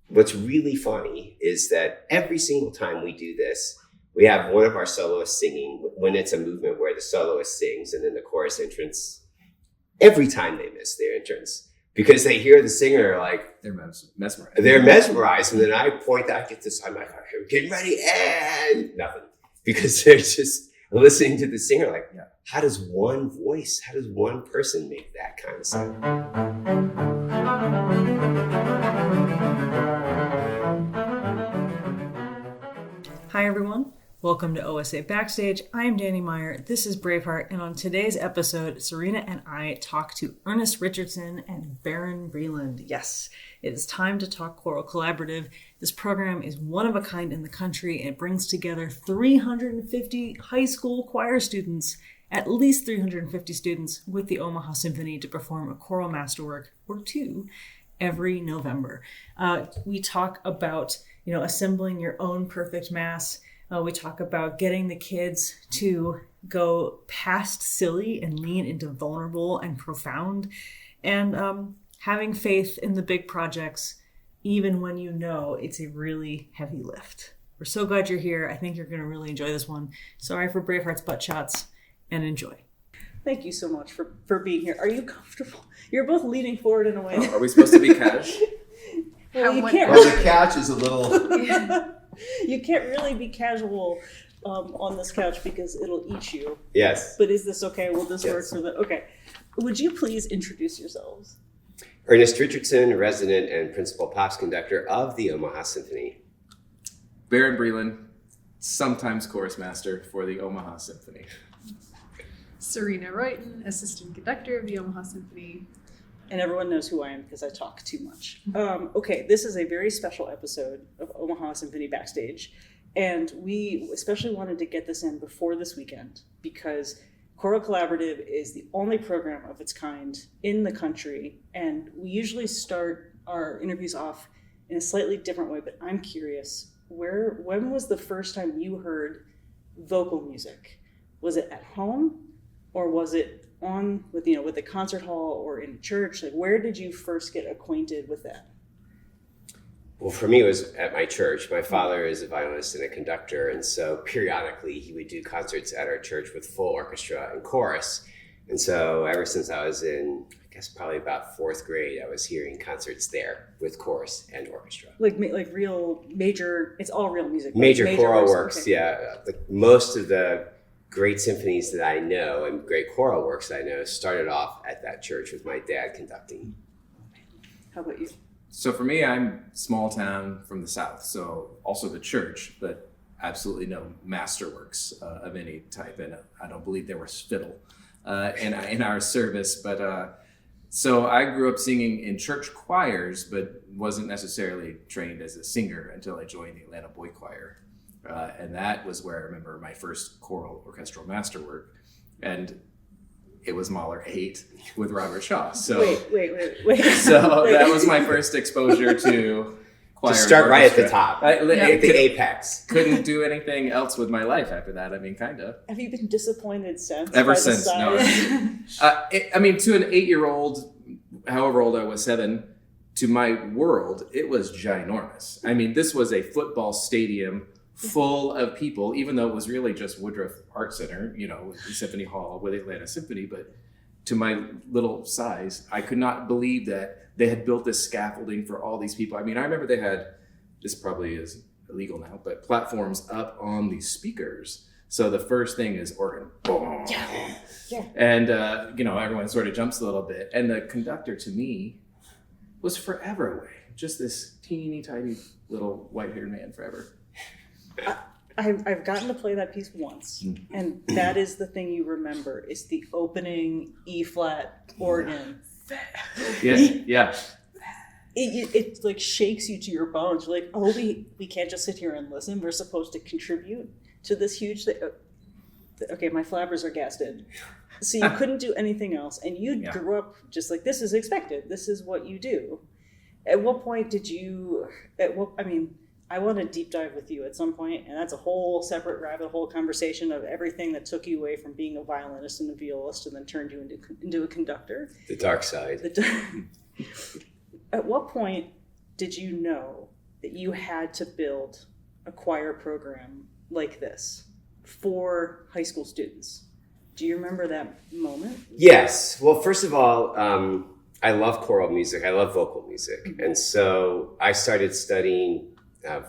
what's really funny is that every single time we do this, we have one of our soloists singing when it's a movement where the soloist sings and then the chorus entrance. Every time they miss their entrance because they hear the singer like they're mesmerized. They're mesmerized, and then I point out, get this. I'm like, I'm getting ready, and nothing because they're just listening to the singer. Like, how does one voice, how does one person make that kind of sound? Hi everyone, welcome to OSA Backstage. I'm Dani Meyer, this is Braveheart, and on today's episode, Serena and I talk to Ernest Richardson and Barron Breland. Yes, it is time to talk Choral Collaborative. This program is one of a kind in the country. It brings together 350 high school choir students, at least 350 students with the Omaha Symphony to perform a choral masterwork or two every November. We talk about assembling your own perfect mass. We talk about getting the kids to go past silly and lean into vulnerable and profound, and having faith in the big projects, even when you know it's a really heavy lift. We're so glad you're here. I think you're going to really enjoy this one. Sorry for Braveheart's butt shots, and enjoy. Thank you so much for being here. Are you comfortable? You're both leaning forward in a way. Are we supposed to be cash? Well, you can't really, the couch is a little... You can't really be casual on this couch because it'll eat you. Yes. But is this okay? Will this work for the... Okay. Would you please introduce yourselves? Ernest Richardson, resident and principal Pops Conductor of the Omaha Symphony. Barron Breland, sometimes chorus master for the Omaha Symphony. Serena Royton, assistant conductor of the Omaha Symphony. And everyone knows who I am because I talk too much. Okay, this is a very special episode of Omaha Symphony Backstage. And we especially wanted to get this in before this weekend because Choral Collaborative is the only program of its kind in the country. And we usually start our interviews off in a slightly different way, but I'm curious, when was the first time you heard vocal music? Was it at home or was it on with the concert hall or in church? Like, where did you first get acquainted with that? Well, for me, it was at my church. My father is a violinist and a conductor, and so periodically he would do concerts at our church with full orchestra and chorus. And so ever since I was in, I guess probably about fourth grade, I was hearing concerts there with chorus and orchestra. Like real major, it's all real music. Major choral works, okay. Yeah. Like most of the great symphonies that I know and great choral works that I know started off at that church with my dad conducting. How about you? So for me, I'm small town from the South, so also the church, but absolutely no masterworks of any type, and I don't believe there was fiddle in our service. But so I grew up singing in church choirs, but wasn't necessarily trained as a singer until I joined the Atlanta Boy Choir. And that was where I remember my first choral orchestral masterwork, and it was Mahler 8 with Robert Shaw. So wait. So that was my first exposure to choir. Just start right at the top, at the apex. Couldn't do anything else with my life after that. I mean, kind of. Have you been disappointed since? Ever since, no. To an 8-year-old, however old I was, 7, to my world, it was ginormous. I mean, this was a football stadium full of people, even though it was really just Woodruff Art Center, with the Symphony Hall, with the Atlanta Symphony. But to my little size, I could not believe that they had built this scaffolding for all these people. I mean, I remember they had, this probably is illegal now, but platforms up on these speakers. So the first thing is organ. Boom. Yeah. And, everyone sort of jumps a little bit. And the conductor, to me, was forever away. Just this teeny tiny little white-haired man forever. I've gotten to play that piece once, and that is the thing you remember, is the opening E-flat organ. Yeah. It like shakes you to your bones. You're like, oh, we can't just sit here and listen. We're supposed to contribute to this huge thing. Okay, my flabbers are gassed in. So you couldn't do anything else, and you grew up just like, this is expected. This is what you do. At what point did you, I want to deep dive with you at some point, and that's a whole separate rabbit hole conversation of everything that took you away from being a violinist and a violist and then turned you into a conductor. The dark side. At what point did you know that you had to build a choir program like this for high school students? Do you remember that moment? Yes. Well, first of all, I love choral music. I love vocal music. Mm-hmm. And so I started studying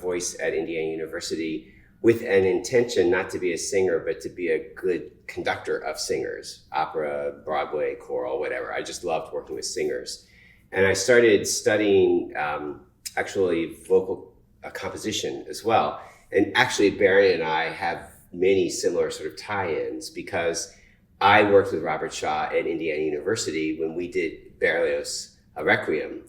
voice at Indiana University with an intention not to be a singer, but to be a good conductor of singers, opera, Broadway, choral, whatever. I just loved working with singers. And I started studying actually vocal composition as well. And actually, Barron and I have many similar sort of tie-ins because I worked with Robert Shaw at Indiana University when we did Berlioz' Requiem.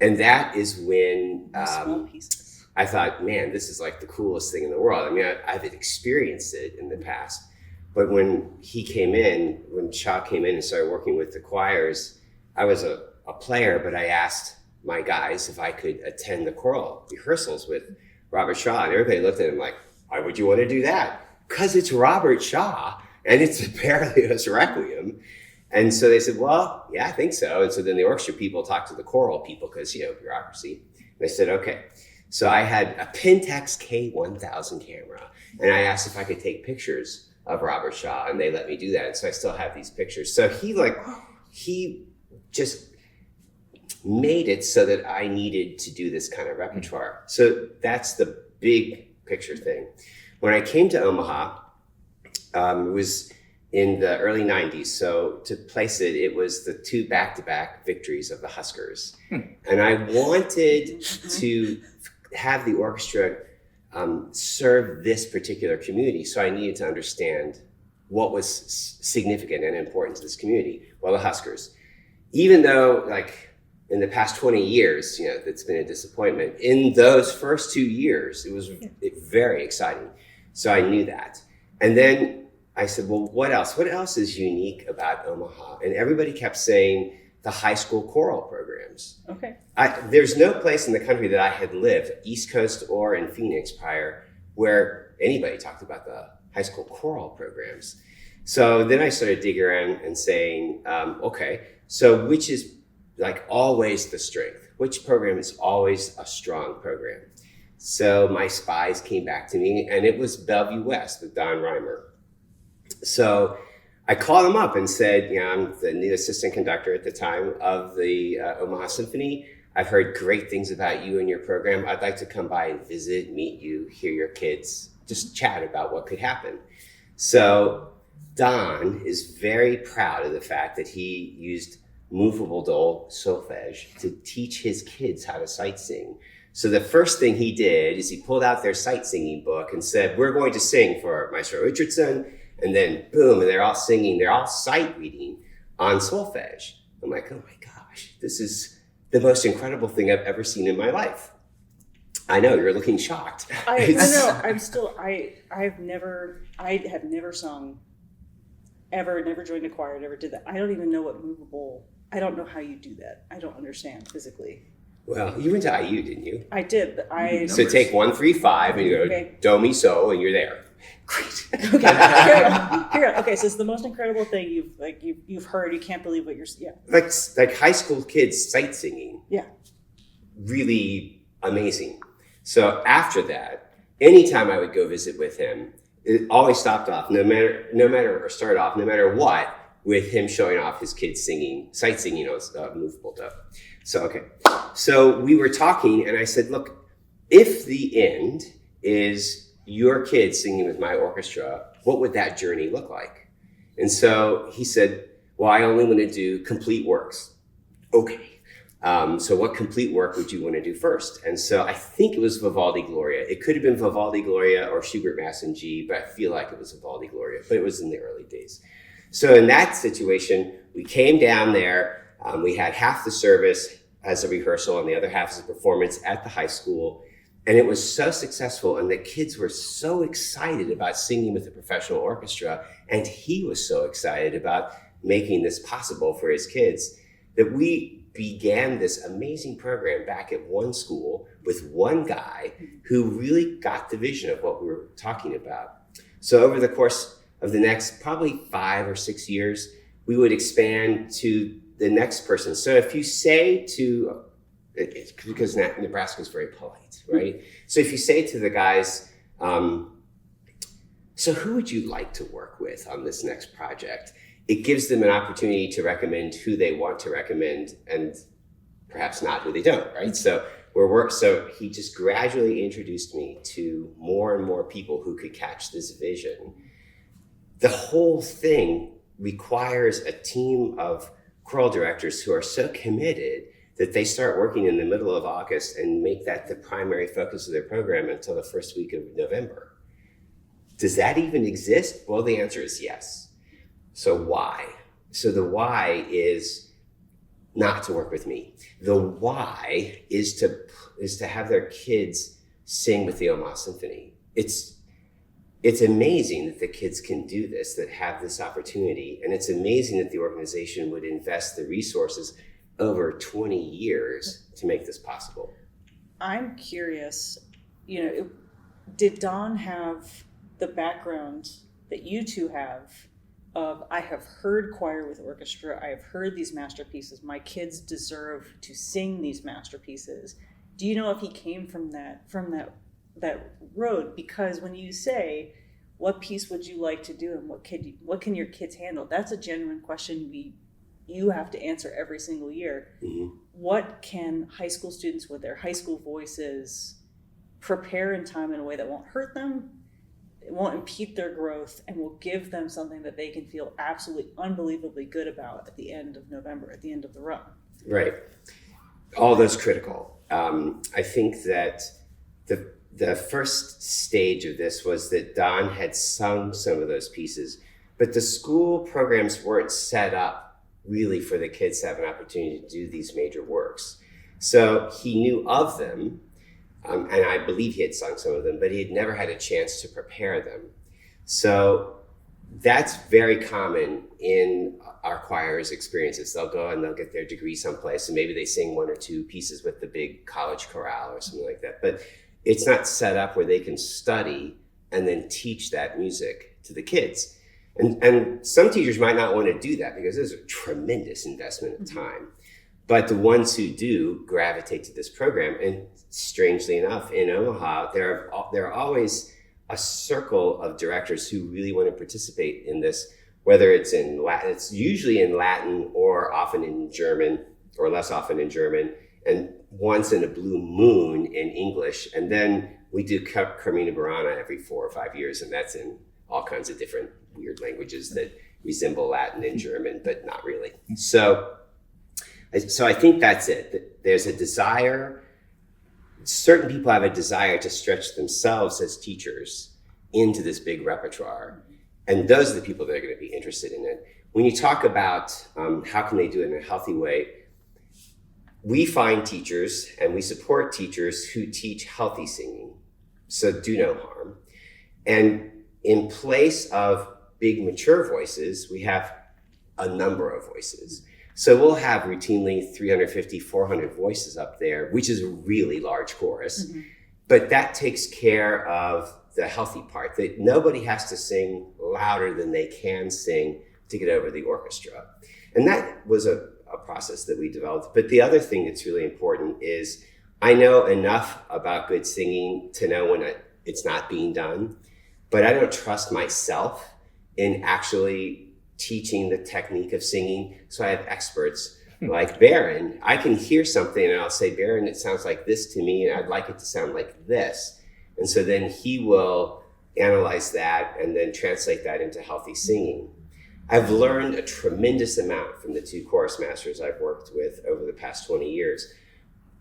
And that is when Small pieces. I thought, man, this is like the coolest thing in the world. I mean, I've experienced it in the past, but when Shaw came in and started working with the choirs, I was a player, but I asked my guys if I could attend the choral rehearsals with Robert Shaw, and everybody looked at him like, why would you want to do that? Because it's Robert Shaw, and it's the Berlioz Requiem. And so they said, well, yeah, I think so. And so then the orchestra people talked to the choral people because, bureaucracy. They said, okay. So I had a Pentax K1000 camera, and I asked if I could take pictures of Robert Shaw, and they let me do that. And so I still have these pictures. So he just made it so that I needed to do this kind of repertoire. So that's the big picture thing. When I came to Omaha, it was in the early 90s. So to place it, it was the 2 back-to-back victories of the Huskers. And I wanted to have the orchestra serve this particular community. So I needed to understand what was significant and important to this community. Well, the Huskers. Even though, in the past 20 years, it's been a disappointment. In those first 2 years, it was very exciting. So I knew that. And then I said, well, what else? What else is unique about Omaha? And everybody kept saying the high school choral programs. Okay. There's no place in the country that I had lived, East Coast or in Phoenix prior, where anybody talked about the high school choral programs. So then I started digging around and saying, okay, so which is always the strength? Which program is always a strong program? So my spies came back to me, and it was Bellevue West with Don Reimer. So I called him up and said, I'm the new assistant conductor at the time of the Omaha Symphony. I've heard great things about you and your program. I'd like to come by and visit, meet you, hear your kids, just chat about what could happen. So Don is very proud of the fact that he used movable dole solfege to teach his kids how to sight sing. So the first thing he did is he pulled out their sight singing book and said, we're going to sing for Maestro Richardson. And then boom, and they're all singing, they're all sight reading on solfege. I'm like, oh my gosh, this is the most incredible thing I've ever seen in my life. I know, you're looking shocked. I know, I have never sung, ever, never joined a choir, never did that. I don't even know what movable, I don't know how you do that. I don't understand physically. Well, you went to IU, didn't you? I did, but So take 1, 3, 5, and you go, okay. Do, mi, so, and you're there. Great. Okay. Here. Okay. So it's the most incredible thing you've heard. You can't believe what you're. Yeah. Like high school kids sight singing. Yeah. Really amazing. So after that, anytime I would go visit with him, it always stopped off, no matter what, with him showing off his kids singing, sight singing on movable dove. So okay. So we were talking, and I said, look, if the end is your kids singing with my orchestra, what would that journey look like? And so he said, well, I only want to do complete works. Okay. So what complete work would you want to do first? And so I think it was Vivaldi Gloria. It could have been Vivaldi Gloria or Schubert Mass in G, but I feel like it was Vivaldi Gloria, but it was in the early days. So in that situation, we came down there. We had half the service as a rehearsal and the other half as a performance at the high school. And it was so successful, and the kids were so excited about singing with a professional orchestra, and he was so excited about making this possible for his kids, that we began this amazing program back at one school with one guy who really got the vision of what we were talking about. So over the course of the next probably 5 or 6 years, we would expand to the next person. So if you say to It's because Nebraska is very polite, right? So if you say to the guys, so who would you like to work with on this next project? It gives them an opportunity to recommend who they want to recommend and perhaps not who they don't, right? So so he just gradually introduced me to more and more people who could catch this vision. The whole thing requires a team of choral directors who are so committed that they start working in the middle of August and make that the primary focus of their program until the first week of November. Does that even exist? Well, the answer is yes. So why? So the why is not to work with me. The why is to have their kids sing with the Omaha Symphony. It's amazing that the kids can do this, that have this opportunity. And it's amazing that the organization would invest the resources over 20 years to make this possible. I'm curious, did Don have the background that you two have of, I have heard choir with orchestra, I have heard these masterpieces, my kids deserve to sing these masterpieces. Do you know if he came from that road? Because when you say, what piece would you like to do and what can your kids handle? That's a genuine question you have to answer every single year. Mm-hmm. What can high school students with their high school voices prepare in time in a way that won't hurt them, it won't impede their growth, and will give them something that they can feel absolutely unbelievably good about at the end of November, at the end of the run? Right. All those critical. I think that the first stage of this was that Don had sung some of those pieces, but the school programs weren't set up really for the kids to have an opportunity to do these major works. So he knew of them, and I believe he had sung some of them, but he had never had a chance to prepare them. So that's very common in our choir's experiences. They'll go and they'll get their degree someplace, and maybe they sing one or two pieces with the big college chorale or something like that. But it's not set up where they can study and then teach that music to the kids. And some teachers might not want to do that because there's a tremendous investment of time. But the ones who do gravitate to this program, and strangely enough, in Omaha, there are always a circle of directors who really want to participate in this, whether it's in Latin, it's usually in Latin or often in German, or less often in German, and once in a blue moon in English. And then we do Carmina Burana every 4 or 5 years, and that's in all kinds of different weird languages that resemble Latin and German, but not really. So I think that's it. There's a desire. Certain people have a desire to stretch themselves as teachers into this big repertoire. And those are the people that are going to be interested in it. When you talk about how can they do it in a healthy way, we find teachers and we support teachers who teach healthy singing. So do no harm. And in place of big mature voices, we have a number of voices. So we'll have routinely 350, 400 voices up there, which is a really large chorus. Mm-hmm. But that takes care of the healthy part, that nobody has to sing louder than they can sing to get over the orchestra. And that was a process that we developed. But the other thing that's really important is I know enough about good singing to know when it's not being done, but I don't trust myself in actually teaching the technique of singing. So I have experts like Barron. I can hear something and I'll say, Barron, it sounds like this to me, and I'd like it to sound like this. And so then he will analyze that and then translate that into healthy singing. I've learned a tremendous amount from the 2 chorus masters I've worked with over the past 20 years.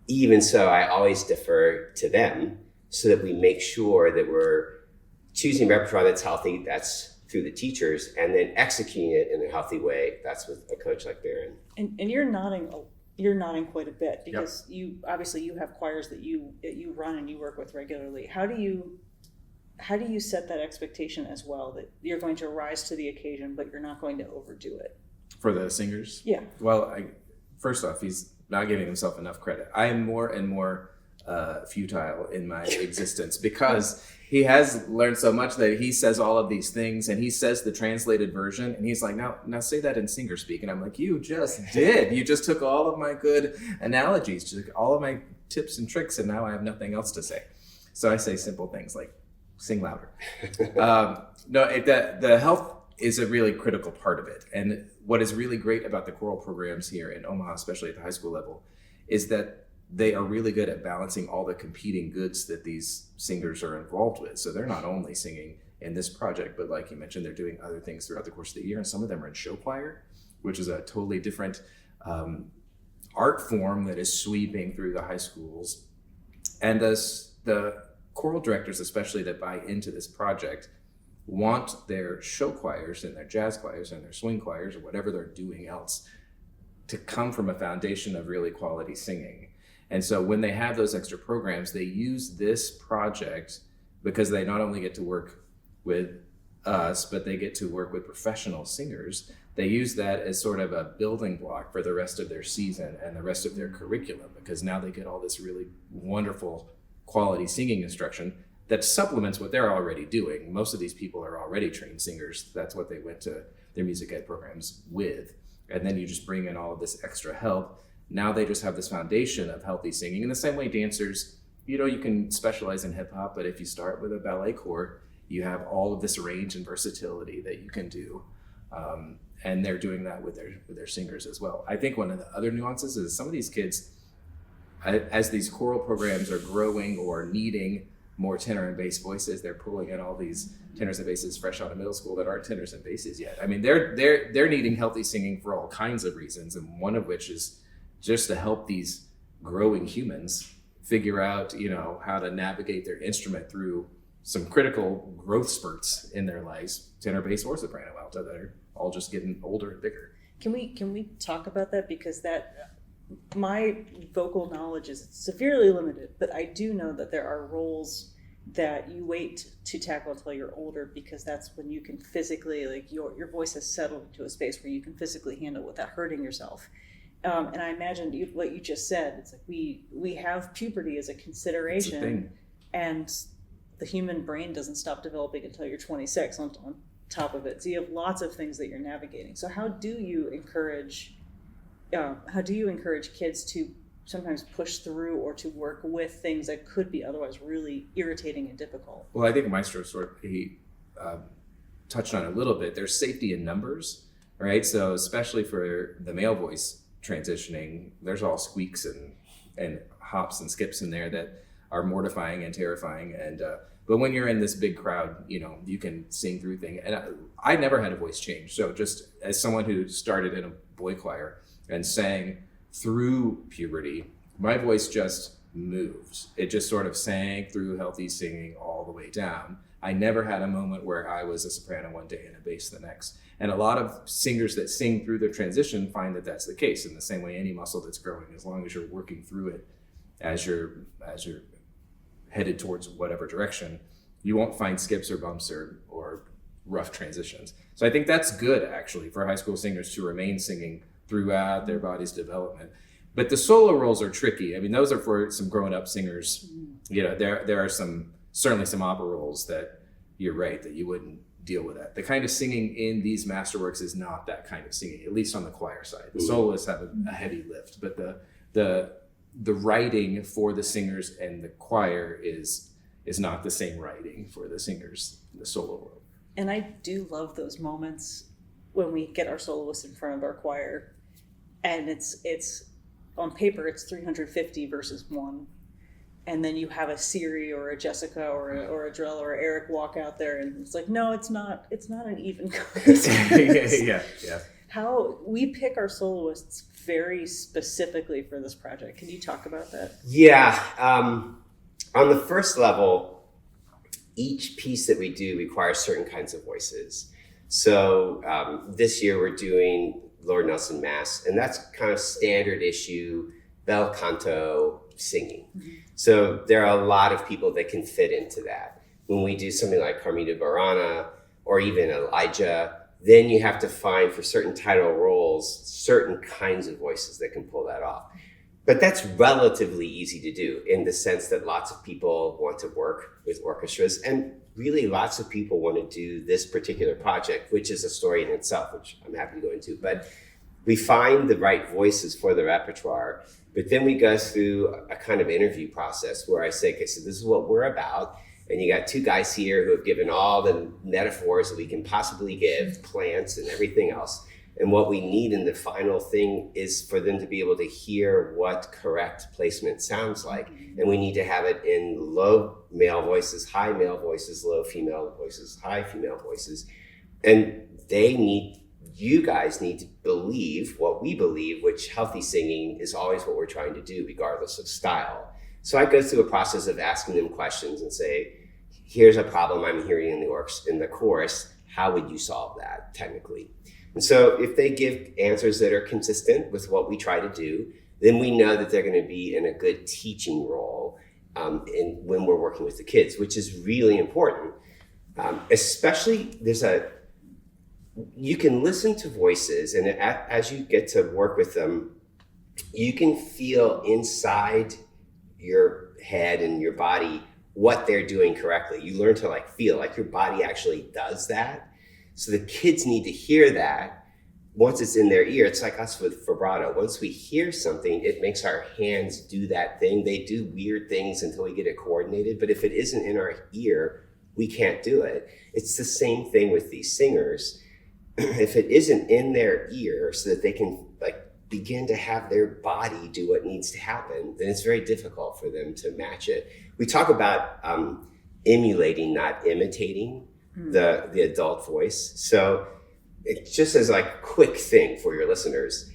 Even so, I always defer to them so that we make sure that we're choosing repertoire that's healthy, that's through the teachers, and then executing it in a healthy way. That's with a coach like Barron. And you're nodding quite a bit because you have choirs that you run and you work with regularly. How do you set that expectation as well, that you're going to rise to the occasion, but you're not going to overdo it? For the singers? Yeah. Well, first off, he's not giving himself enough credit. I am more and more futile in my existence, because he has learned so much that he says all of these things, and he says the translated version, and he's like, now say that in singer speak. And I'm like, you just did. You just took all of my good analogies, took all of my tips and tricks, and now I have nothing else to say. So I say simple things like sing louder. The health is a really critical part of it. And what is really great about the choral programs here in Omaha, especially at the high school level, is that they are really good at balancing all the competing goods that these singers are involved with. So they're not only singing in this project, but like you mentioned, they're doing other things throughout the course of the year. And some of them are in show choir, which is a totally different art form that is sweeping through the high schools. And the choral directors, especially that buy into this project, want their show choirs and their jazz choirs and their swing choirs or whatever they're doing else to come from a foundation of really quality singing. And so when they have those extra programs, they use this project because they not only get to work with us, but they get to work with professional singers. They use that as sort of a building block for the rest of their season and the rest of their curriculum, because now they get all this really wonderful quality singing instruction that supplements what they're already doing. Most of these people are already trained singers. That's what they went to their music ed programs with. And then you just bring in all of this extra help. Now they just have this foundation of healthy singing. In the same way dancers, you can specialize in hip hop, but if you start with a ballet corps, you have all of this range and versatility that you can do. And they're doing that with their singers as well. I think one of the other nuances is some of these kids, as these choral programs are growing or needing more tenor and bass voices, they're pulling in all these tenors and basses fresh out of middle school that aren't tenors and basses yet. I mean, they're needing healthy singing for all kinds of reasons, and one of which is just to help these growing humans figure out, how to navigate their instrument through some critical growth spurts in their lives, tenor, bass, or soprano, alto, that are all just getting older and bigger. Can we talk about that? Because my vocal knowledge is severely limited, but I do know that there are roles that you wait to tackle until you're older, because that's when you can physically, like your voice has settled into a space where you can physically handle it without hurting yourself. And I imagine what you just said, it's like we have puberty as a consideration, It's a thing. and the human brain doesn't stop developing until you're 26 on top of it. So you have lots of things that you're navigating. So how do you encourage kids to sometimes push through or to work with things that could be otherwise really irritating and difficult? Well, I think Maestro he touched on it a little bit. There's safety in numbers, right? So especially for the male voice transitioning, there's all squeaks and hops and skips in there that are mortifying and terrifying. And but when you're in this big crowd, you can sing through things. And I never had a voice change. So just as someone who started in a boy choir and sang through puberty, my voice just moved. It just sort of sang through healthy singing all the way down. I never had a moment where I was a soprano one day and a bass the next. And a lot of singers that sing through their transition find that that's the case. In the same way, any muscle that's growing, as long as you're working through it as you're headed towards whatever direction, you won't find skips or bumps or rough transitions. So I think that's good, actually, for high school singers to remain singing throughout their body's development. But the solo roles are tricky. I mean, those are for some grown-up singers. There are certainly some opera roles that you're right, that you wouldn't deal with that. The kind of singing in these masterworks is not that kind of singing, at least on the choir side. The soloists have a heavy lift, but the writing for the singers and the choir is not the same writing for the singers in the solo world. And I do love those moments when we get our soloists in front of our choir, and it's on paper it's 350 versus 1, and then you have a Siri or a Jessica or a Drell or Eric walk out there, and it's like, no, it's not an even contest. yeah. How we pick our soloists very specifically for this project. Can you talk about that? Yeah. On the first level, each piece that we do requires certain kinds of voices. So this year we're doing Lord Nelson Mass, and that's kind of standard issue bel canto singing. Mm-hmm. So there are a lot of people that can fit into that. When we do something like Carmina Burana or even Elijah, then you have to find for certain title roles certain kinds of voices that can pull that off. But that's relatively easy to do in the sense that lots of people want to work with orchestras, and really lots of people want to do this particular project, which is a story in itself, which I'm happy to go into. But we find the right voices for the repertoire, but then we go through a kind of interview process where I say, okay, so this is what we're about. And you got two guys here who have given all the metaphors that we can possibly give, plants and everything else. And what we need in the final thing is for them to be able to hear what correct placement sounds like. And we need to have it in low male voices, high male voices, low female voices, high female voices. And you guys need to believe what we believe, which healthy singing is always what we're trying to do, regardless of style. So I go through a process of asking them questions and say, here's a problem I'm hearing in the chorus. How would you solve that technically? And so if they give answers that are consistent with what we try to do, then we know that they're going to be in a good teaching role when we're working with the kids, which is really important. Especially you can listen to voices, and as you get to work with them, you can feel inside your head and your body what they're doing correctly. You learn to feel like your body actually does that. So the kids need to hear that. Once it's in their ear, it's like us with vibrato. Once we hear something, it makes our hands do that thing. They do weird things until we get it coordinated. But if it isn't in our ear, we can't do it. It's the same thing with these singers. If it isn't in their ear so that they can begin to have their body do what needs to happen, then it's very difficult for them to match it. We talk about emulating, not imitating the adult voice. So it just as a quick thing for your listeners,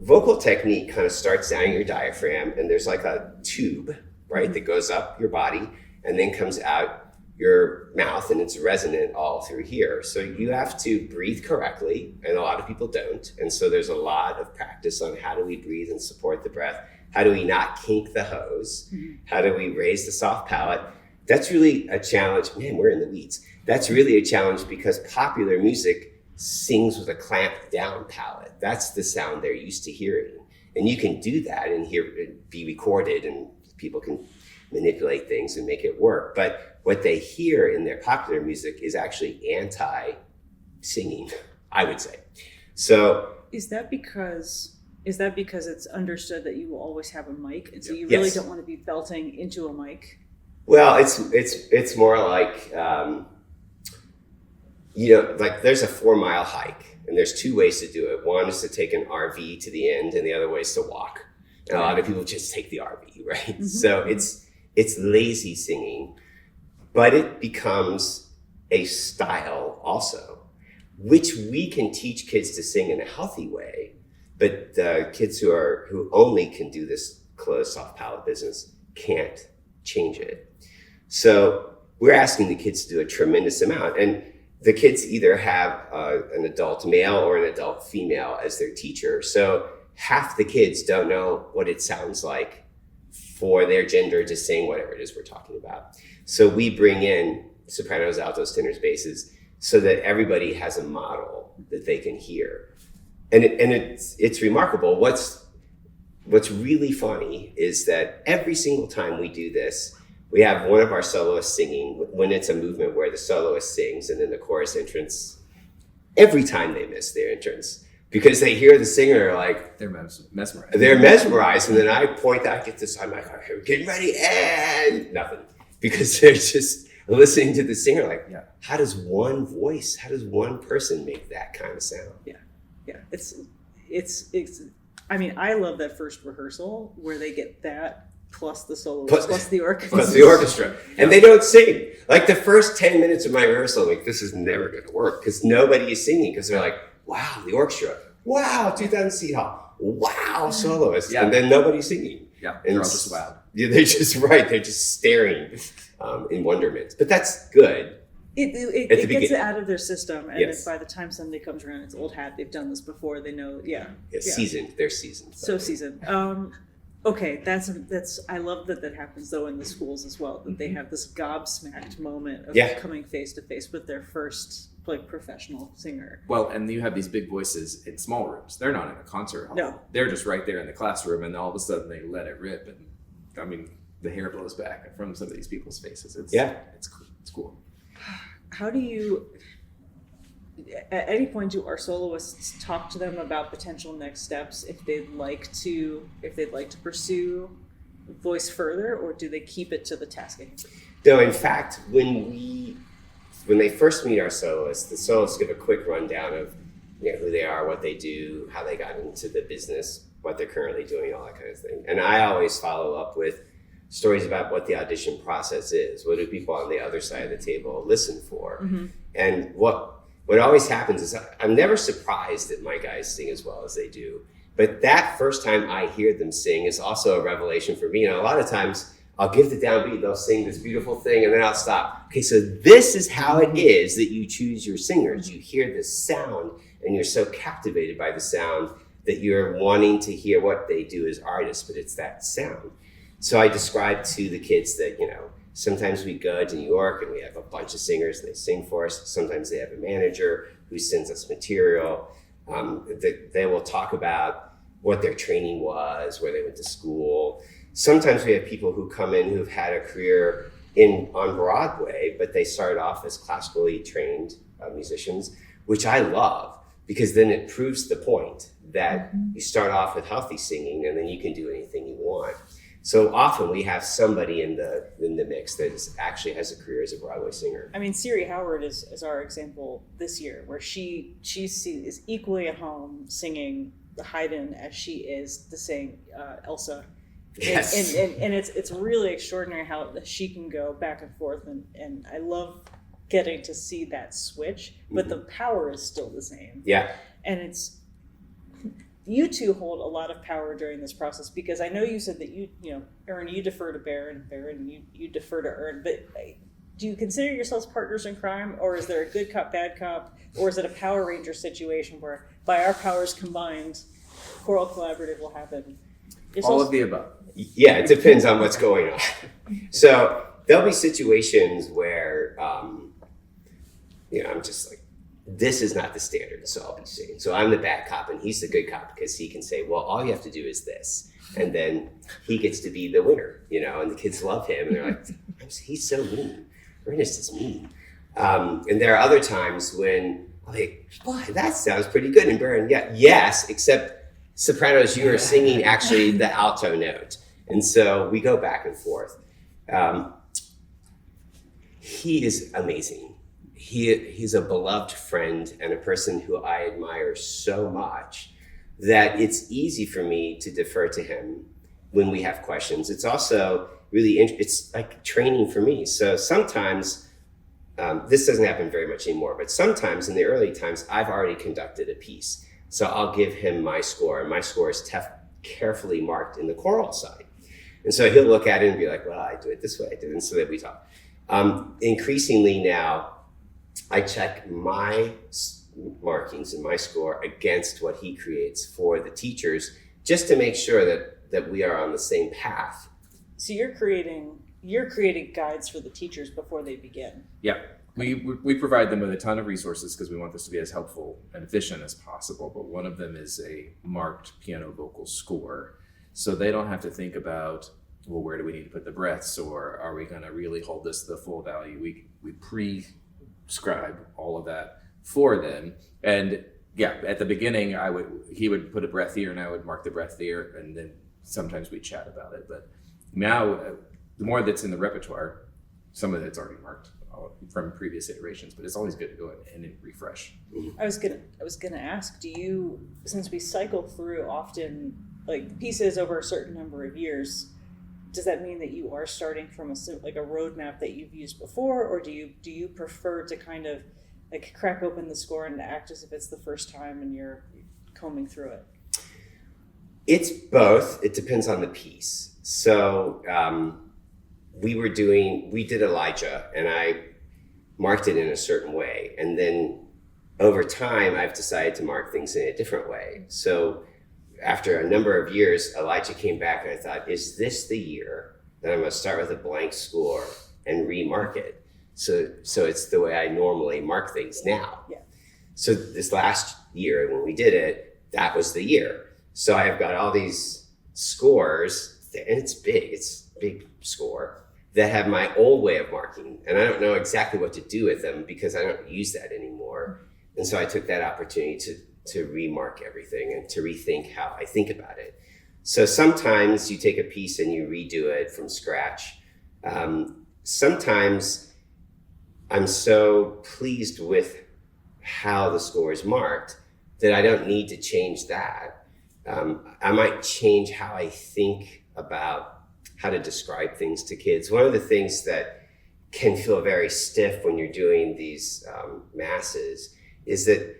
vocal technique kind of starts down in your diaphragm, and there's a tube, right, that goes up your body and then comes out your mouth, and it's resonant all through here. So you have to breathe correctly, and a lot of people don't. And so there's a lot of practice on how do we breathe and support the breath? How do we not kink the hose? How do we raise the soft palate? That's really a challenge. Man, we're in the weeds. That's really a challenge because popular music sings with a clamped down palate. That's the sound they're used to hearing. And you can do that and hear it be recorded, and people can manipulate things and make it work. But what they hear in their popular music is actually anti-singing, I would say. So is that because it's understood that you will always have a mic, and so you really don't want to be belting into a mic? Well, it's more like there's a 4-mile hike, and there's two ways to do it. One is to take an RV to the end, and the other way is to walk. And a lot of people just take the RV, right? Mm-hmm. So it's lazy singing, but it becomes a style also, which we can teach kids to sing in a healthy way. But the kids who only can do this closed soft palate business can't change it. So we're asking the kids to do a tremendous amount. And the kids either have an adult male or an adult female as their teacher. So half the kids don't know what it sounds like for their gender to sing whatever it is we're talking about. So we bring in sopranos, altos, tenors, basses, so that everybody has a model that they can hear. And it's remarkable. What's really funny is that every single time we do this, we have one of our soloists singing when it's a movement where the soloist sings and then the chorus entrance. Every time they miss their entrance because they hear the singer they're mesmerized. They're mesmerized, and then I point out, get this, I'm like, okay, we're getting ready, and nothing, because they're just listening to the singer. How does one person make that kind of sound? Yeah. It's. I mean, I love that first rehearsal where they get that. Plus the soloist, plus the orchestra. Plus the orchestra. And they don't sing. The first 10 minutes of my rehearsal, this is never going to work because nobody is singing because they're like, wow, the orchestra. Wow, 2,000 seat hall. Wow, soloist. Yeah. And then nobody's singing. Yeah, and they're all just wowed. Yeah, they're just right. They're just staring in wonderment. But that's good. It gets it out of their system. And then by the time Sunday comes around, it's old hat. They've done this before. They know, seasoned. They're seasoned. So seasoned. Okay, that's. I love that happens though in the schools as well. That they have this gobsmacked moment of coming face to face with their first like professional singer. Well, and you have these big voices in small rooms. They're not in a concert hall. No. They're just right there in the classroom, and all of a sudden they let it rip. And I mean, the hair blows back from some of these people's faces. It's cool. It's cool. How do you, at any point, do our soloists talk to them about potential next steps if they'd like to pursue voice further, or do they keep it to the task at hand? No, in fact, when they first meet our soloists, the soloists give a quick rundown of who they are, what they do, how they got into the business, what they're currently doing, all that kind of thing. And I always follow up with stories about what the audition process is. What do people on the other side of the table listen for? Mm-hmm. And what always happens is I'm never surprised that my guys sing as well as they do. But that first time I hear them sing is also a revelation for me. And a lot of times I'll give the downbeat, they'll sing this beautiful thing, and then I'll stop. Okay, so this is how it is that you choose your singers. You hear this sound, and you're so captivated by the sound that you're wanting to hear what they do as artists, but it's that sound. So I describe to the kids that, sometimes we go to New York and we have a bunch of singers and they sing for us. Sometimes they have a manager who sends us material. They will talk about what their training was, where they went to school. Sometimes we have people who come in who've had a career on Broadway, but they started off as classically trained musicians, which I love, because then it proves the point that you start off with healthy singing and then you can do anything you want. So often we have somebody in the mix that actually has a career as a Broadway singer. I mean, Siri Howard is our example this year, where she is equally at home singing the Haydn as she is to sing Elsa. Yes. And it's really extraordinary how she can go back and forth, and I love getting to see that switch, but the power is still the same. Yeah. And you two hold a lot of power during this process, because I know you said that Ern, you defer to Barron, you defer to Ern, but do you consider yourselves partners in crime, or is there a good cop, bad cop, or is it a Power Ranger situation where by our powers combined, Choral Collaborative will happen? All of the above. Yeah, it depends on what's going on. So there'll be situations where, I'm just like, this is not the standard, so I'll be saying. So I'm the bad cop and he's the good cop, because he can say, well, all you have to do is this. And then he gets to be the winner, and the kids love him. And they're like, he's so mean. Ernest is mean. And there are other times when I'm like, boy, that sounds pretty good. And Barron, yes, except sopranos, you are singing actually the alto note. And so we go back and forth. He is amazing. He's a beloved friend and a person who I admire so much that it's easy for me to defer to him when we have questions. It's also really, it's like training for me. So sometimes, this doesn't happen very much anymore, but sometimes in the early times, I've already conducted a piece. So I'll give him my score, and my score is carefully marked in the choral side. And so he'll look at it and be like, well, I do it this way, I do it, and so that we talk. Increasingly now, I check my markings and my score against what he creates for the teachers, just to make sure that we are on the same path. So you're creating guides for the teachers before they begin. Yeah, we provide them with a ton of resources because we want this to be as helpful and efficient as possible. But one of them is a marked piano vocal score, so they don't have to think about, well, where do we need to put the breaths, or are we going to really hold this to the full value? We prescribe all of that for them. And yeah, at the beginning, he would put a breath here and I would mark the breath there, and then sometimes we chat about it. But now, the more that's in the repertoire, some of it's already marked from previous iterations, but it's always good to go in and refresh. I was gonna ask, do you, since we cycle through often like pieces over a certain number of years, does that mean that you are starting from a roadmap that you've used before, or do you prefer to kind of like crack open the score and act as if it's the first time and you're combing through it? It's both. It depends on the piece. So we did Elijah, and I marked it in a certain way, and then over time I've decided to mark things in a different way. So after a number of years, Elijah came back and I thought, is this the year that I'm going to start with a blank score and remark it? So it's the way I normally mark things now. Yeah. So this last year when we did it, that was the year. So I've got all these scores, and it's a big score, that have my old way of marking. And I don't know exactly what to do with them because I don't use that anymore. And so I took that opportunity to remark everything and to rethink how I think about it. So sometimes you take a piece and you redo it from scratch. Sometimes I'm so pleased with how the score is marked that I don't need to change that. I might change how I think about how to describe things to kids. One of the things that can feel very stiff when you're doing these masses is that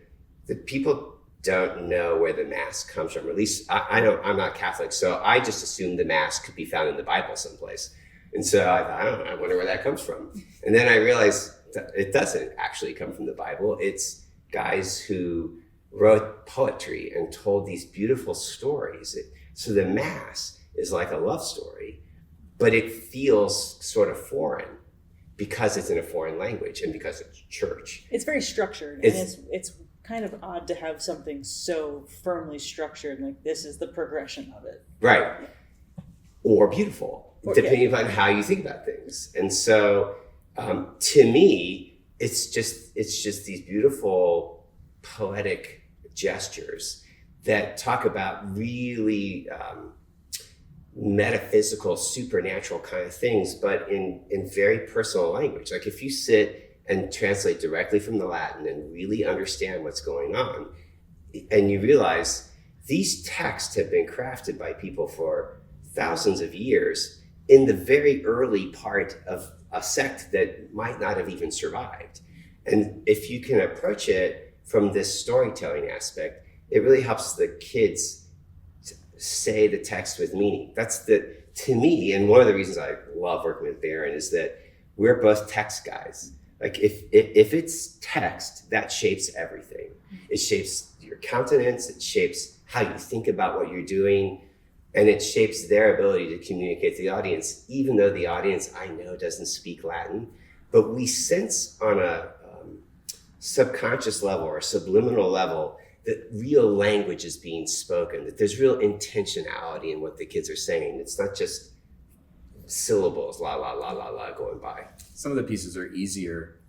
the people don't know where the mass comes from. Or at least I'm not Catholic, so I just assumed the mass could be found in the Bible someplace. And so I thought, I wonder where that comes from. And then I realized that it doesn't actually come from the Bible. It's guys who wrote poetry and told these beautiful stories. So the mass is like a love story, but it feels sort of foreign because it's in a foreign language and because it's church. It's very structured, and it's kind of odd to have something so firmly structured, like this is the progression of it. Right. Or beautiful, depending upon how you think about things. And so to me, it's just these beautiful poetic gestures that talk about really metaphysical, supernatural kind of things, but in very personal language. Like if you sit and translate directly from the Latin and really understand what's going on, and you realize these texts have been crafted by people for thousands of years in the very early part of a sect that might not have even survived. And if you can approach it from this storytelling aspect, it really helps the kids say the text with meaning. That's to me, and one of the reasons I love working with Barron is that we're both text guys. Like if it's text, that shapes everything. It shapes your countenance, it shapes how you think about what you're doing, and it shapes their ability to communicate to the audience, even though the audience I know doesn't speak Latin. But we sense on a subconscious level or subliminal level that real language is being spoken, that there's real intentionality in what the kids are saying. It's not just syllables, la, la, la, la, la, going by. Some of the pieces are easier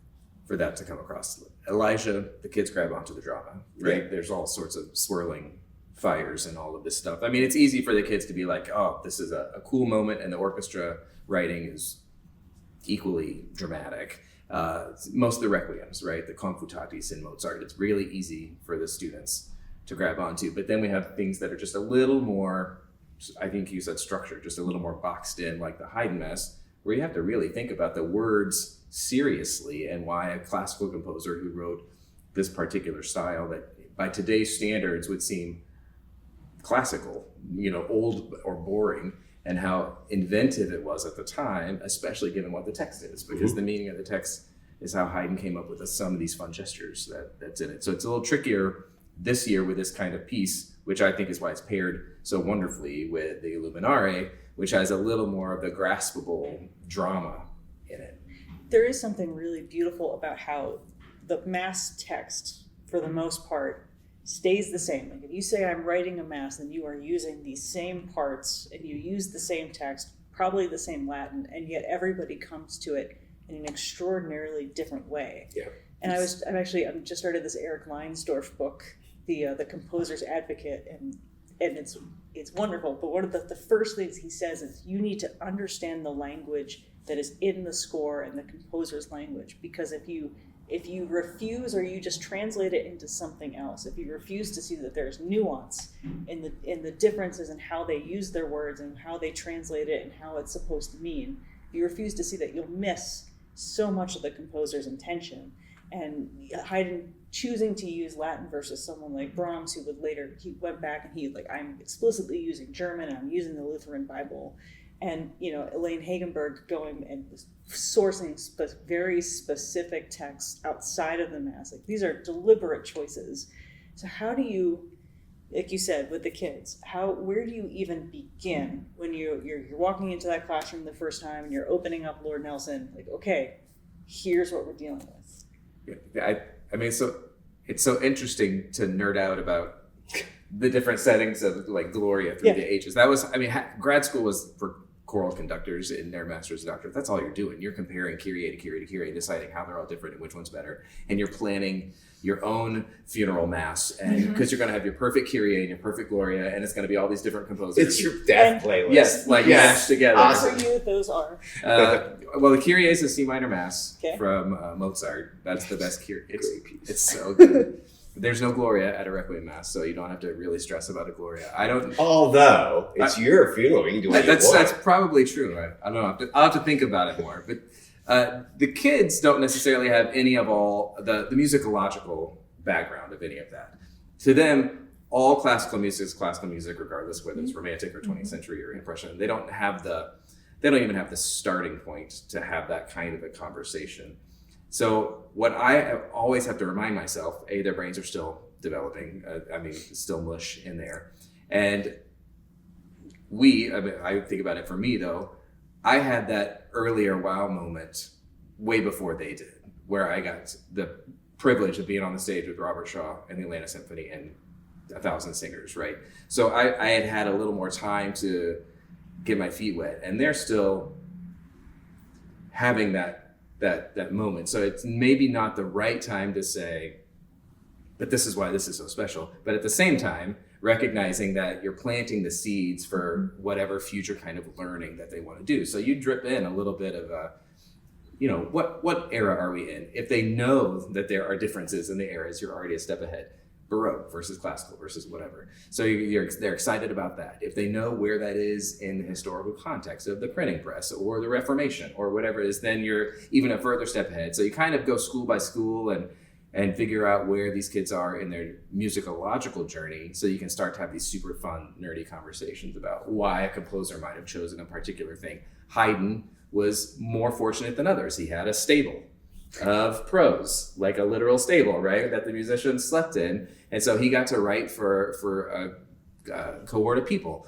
for that to come across. Elijah, the kids grab onto the drama, right? Yeah. There's all sorts of swirling fires and all of this stuff. I mean, it's easy for the kids to be like, oh, this is a cool moment, and the orchestra writing is equally dramatic. Most of the requiems, right? The confutatis in Mozart, it's really easy for the students to grab onto. But then we have things that are just a little more, I think you said structured, just a little more boxed in, like the Haydn Mass, where you have to really think about the words seriously and why a classical composer who wrote this particular style that by today's standards would seem classical, old or boring, and how inventive it was at the time, especially given what the text is, because the meaning of the text is how Haydn came up with some of these fun gestures that's in it. So it's a little trickier this year with this kind of piece, which I think is why it's paired so wonderfully with the Illuminare, which has a little more of the graspable drama in it. There is something really beautiful about how the mass text, for the most part, stays the same. Like if you say I'm writing a mass, then you are using these same parts and you use the same text, probably the same Latin, and yet everybody comes to it in an extraordinarily different way. Yeah. And I've just started this Eric Leinsdorf book, the Composer's Advocate, and it's wonderful. But one of the first things he says is you need to understand the language that is in the score and the composer's language, because if you refuse or you just translate it into something else, if you refuse to see that there's nuance in the differences in how they use their words and how they translate it and how it's supposed to mean, if you refuse to see that, you'll miss so much of the composer's intention. And Haydn choosing to use Latin versus someone like Brahms, who he went back and I'm explicitly using German and I'm using the Lutheran Bible. And, Elaine Hagenberg going and sourcing very specific texts outside of the Mass. Like, these are deliberate choices. So how do you, like you said, with the kids, where do you even begin when you're walking into that classroom the first time and you're opening up Lord Nelson? Like, okay, here's what we're dealing with. I mean, so it's so interesting to nerd out about the different settings of like Gloria through the ages. That was, I mean, grad school was for choral conductors in their master's and doctorate. That's all you're doing. You're comparing Kyrie to Kyrie to Kyrie, deciding how they're all different and which one's better. And you're planning your own funeral mass, and because you're going to have your perfect Kyrie and your perfect Gloria, and it's going to to be all these different composers. It's your death playlist. Yes, mashed together. Awesome. For you, those are. Well, the Kyrie is a C minor mass from Mozart. That's the best Kyrie. It's so good. There's no Gloria at a Requiem Mass, so you don't have to really stress about a Gloria. Although it's your funeral, you can do what you want. That's probably true. I don't know. I'll have to think about it more. But the kids don't necessarily have any of all the musicological background of any of that. To them, all classical music is classical music, regardless whether it's Romantic or 20th century or Impression. They don't even have the starting point to have that kind of a conversation. So what I always have to remind myself, their brains are still developing. Still mush in there. And I think about it for me though, I had that earlier wow moment way before they did, where I got the privilege of being on the stage with Robert Shaw and the Atlanta Symphony and 1,000 singers, right? So I had a little more time to get my feet wet, and they're still having that moment. So it's maybe not the right time to say, but this is why this is so special. But at the same time, recognizing that you're planting the seeds for whatever future kind of learning that they want to do. So you drip in a little bit of what era are we in? If they know that there are differences in the eras, you're already a step ahead. Baroque versus classical versus whatever. So they're excited about that. If they know where that is in the historical context of the printing press or the Reformation or whatever it is, then you're even a further step ahead. So you kind of go school by school and figure out where these kids are in their musicological journey, so you can start to have these super fun, nerdy conversations about why a composer might have chosen a particular thing. Haydn was more fortunate than others. He had a stable of prose, like a literal stable, right, that the musicians slept in. And so he got to write for a cohort of people.